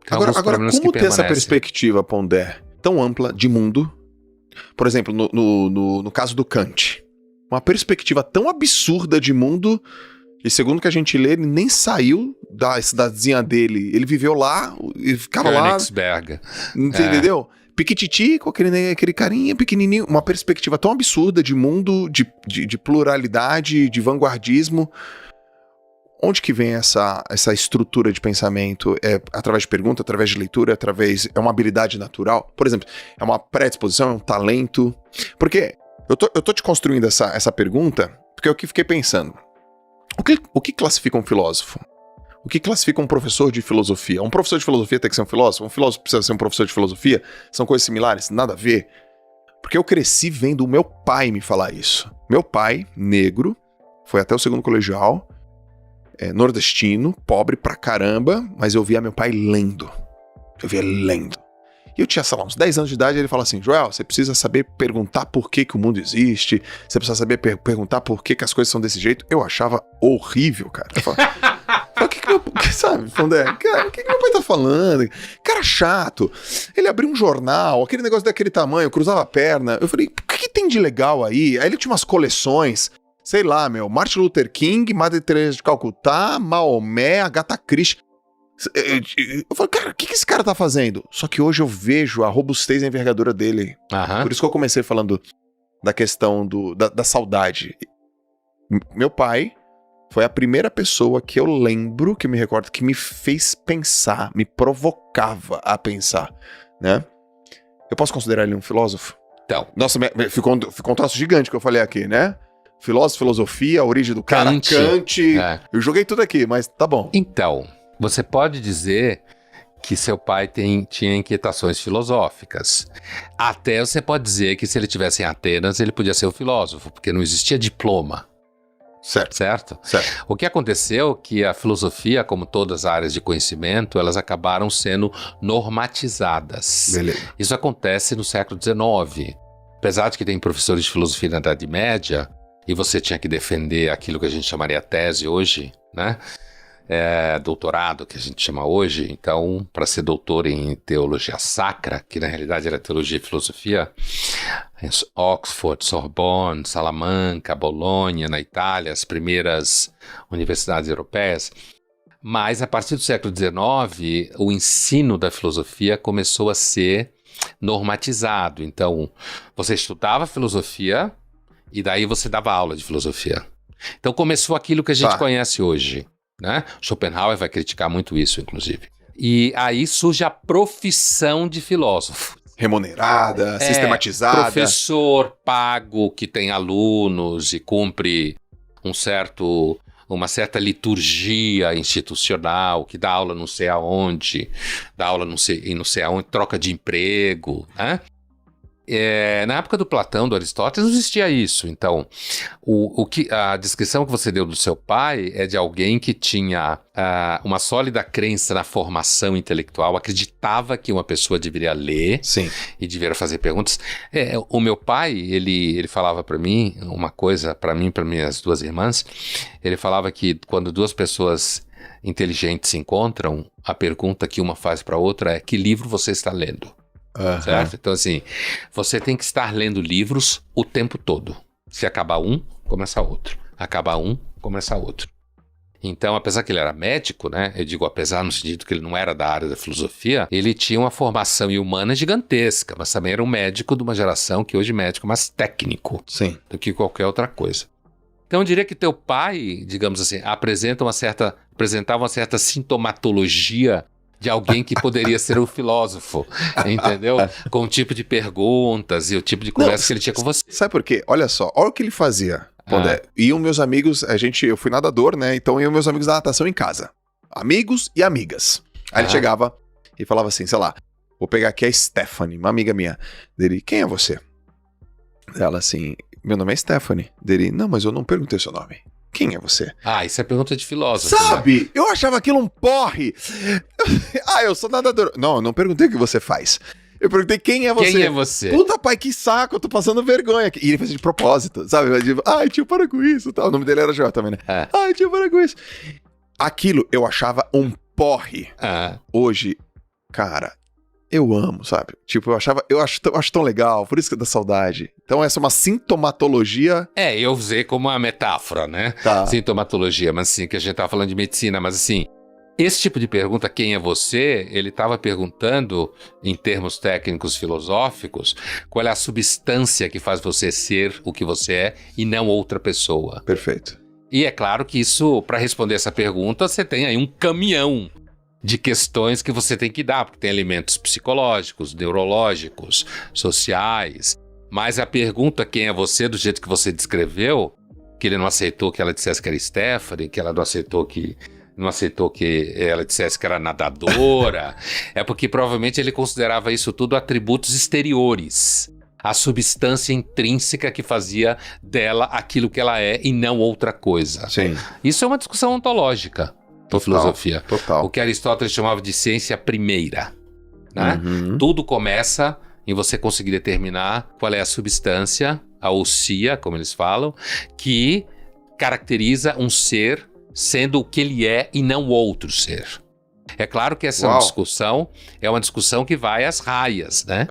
Agora como ter essa perspectiva, Pondé, tão ampla de mundo, por exemplo, no caso do Kant, uma perspectiva tão absurda de mundo, e segundo que a gente lê, ele nem saiu da cidadezinha dele, ele viveu lá e ficava Königsberg. lá, entendeu? Piquititi, com aquele carinha pequenininho, uma perspectiva tão absurda de mundo, de pluralidade, de vanguardismo. Onde que vem essa estrutura de pensamento? É através de pergunta, através de leitura, é uma habilidade natural? Por exemplo, é uma predisposição, é um talento? Porque eu tô te construindo essa pergunta, porque eu que fiquei pensando. O que classifica um filósofo? O que classifica um professor de filosofia? Um professor de filosofia tem que ser um filósofo? Um filósofo precisa ser um professor de filosofia? São coisas similares? Nada a ver. Porque eu cresci vendo o meu pai me falar isso. Meu pai, negro, foi até o segundo colegial, nordestino, pobre pra caramba, mas eu via meu pai lendo. Eu via lendo. E eu tinha, sei lá, uns 10 anos de idade, e ele fala assim: Joel, você precisa saber perguntar por que o mundo existe, você precisa saber perguntar por que as coisas são desse jeito. Eu achava horrível, cara. Eu falava, sabe, Pondé, cara, o que meu pai tá falando? Cara chato. Ele abriu um jornal, aquele negócio daquele tamanho, cruzava a perna. Eu falei, o que tem de legal aí? Aí ele tinha umas coleções, sei lá, Martin Luther King, Madre Teresa de Calcutá, Maomé, Agatha Christie. Eu falei, cara, o que esse cara tá fazendo? Só que hoje eu vejo a robustez e a envergadura dele. Por isso que eu comecei falando da questão da saudade. Meu pai foi a primeira pessoa que eu lembro, que eu me recordo, que me fez pensar, me provocava a pensar, né? Eu posso considerar ele um filósofo? Então. Nossa, ficou um troço gigante que eu falei aqui, né? Filósofo, filosofia, a origem do cara, Kant. Eu joguei tudo aqui, mas tá bom. Então, você pode dizer que seu pai tinha inquietações filosóficas. Até você pode dizer que se ele estivesse em Atenas, ele podia ser um filósofo, porque não existia diploma. Certo? O que aconteceu é que a filosofia, como todas as áreas de conhecimento, elas acabaram sendo normatizadas. Beleza. Isso acontece no século XIX. Apesar de que tem professores de filosofia na Idade Média, e você tinha que defender aquilo que a gente chamaria tese hoje, né? Doutorado, que a gente chama hoje. Então, para ser doutor em teologia sacra, que na realidade era teologia e filosofia, Oxford, Sorbonne, Salamanca, Bolonha, na Itália, as primeiras universidades europeias. Mas a partir do século XIX, o ensino da filosofia começou a ser normatizado. Então, você estudava filosofia e daí você dava aula de filosofia. Então começou aquilo que a gente conhece hoje, né? Schopenhauer vai criticar muito isso, inclusive. E aí surge a profissão de filósofo. Remunerada, sistematizada. Professor pago que tem alunos e cumpre uma certa liturgia institucional, que dá aula não sei aonde, dá aula não sei aonde, troca de emprego, né? Na época do Platão, do Aristóteles, não existia isso. Então, a descrição que você deu do seu pai é de alguém que tinha uma sólida crença na formação intelectual, acreditava que uma pessoa deveria ler. Sim. E deveria fazer perguntas. O meu pai, ele falava para mim uma coisa, para mim e para minhas duas irmãs, ele falava que quando duas pessoas inteligentes se encontram, a pergunta que uma faz para a outra é: que livro você está lendo? Certo? Então, assim, você tem que estar lendo livros o tempo todo. Se acabar um, começa outro. Acabar um, começa outro. Então, apesar que ele era médico, né? Eu digo apesar no sentido que ele não era da área da filosofia, ele tinha uma formação humana gigantesca, mas também era um médico de uma geração que hoje é médico mais técnico. Sim. Do que qualquer outra coisa. Então, eu diria que teu pai, digamos assim, apresentava uma certa sintomatologia de alguém que poderia ser um filósofo, entendeu? Com o tipo de perguntas e o tipo de conversa que ele tinha com você. Sabe por quê? Olha só, olha o que ele fazia, Pondé. Iam meus amigos, eu fui nadador, né? Então iam meus amigos da natação em casa. Amigos e amigas. Aí ele chegava e falava assim, sei lá, vou pegar aqui a Stephanie, uma amiga minha. Dele, quem é você? Ela assim, meu nome é Stephanie. Dele, não, mas eu não perguntei seu nome. Quem é você? Isso é pergunta de filósofo. Sabe? Né? Eu achava aquilo um porre. Eu sou nadador. Não, eu não perguntei o que você faz. Eu perguntei quem é você. Quem é você? Puta, pai, que saco, eu tô passando vergonha aqui. E ele fez de propósito, sabe? Ai, tio, para com isso. Tal. O nome dele era Joel também, né? Ai, tio, para com isso. Aquilo eu achava um porre. Hoje, cara, eu amo, sabe? Tipo, eu acho tão legal, por isso que dá saudade. Então essa é uma sintomatologia. Eu usei como uma metáfora, né? Tá. Sintomatologia, mas assim, que a gente tá falando de medicina, mas assim, esse tipo de pergunta, quem é você? Ele estava perguntando, em termos técnicos filosóficos, qual é a substância que faz você ser o que você é e não outra pessoa. Perfeito. E é claro que isso, para responder essa pergunta, você tem aí um caminhão de questões que você tem que dar, porque tem elementos psicológicos, neurológicos, sociais. Mas a pergunta, quem é você, do jeito que você descreveu, que ele não aceitou que ela dissesse que era Stephanie, que ela não aceitou que ela dissesse que era nadadora, é porque provavelmente ele considerava isso tudo atributos exteriores. A substância intrínseca que fazia dela aquilo que ela é e não outra coisa. Sim. Isso é uma discussão ontológica em filosofia. Total. O que Aristóteles chamava de ciência primeira. Né? Uhum. Tudo começa em você conseguir determinar qual é a substância, a ousia, como eles falam, que caracteriza um ser sendo o que ele é e não outro ser. É claro que essa discussão é uma discussão que vai às raias, né?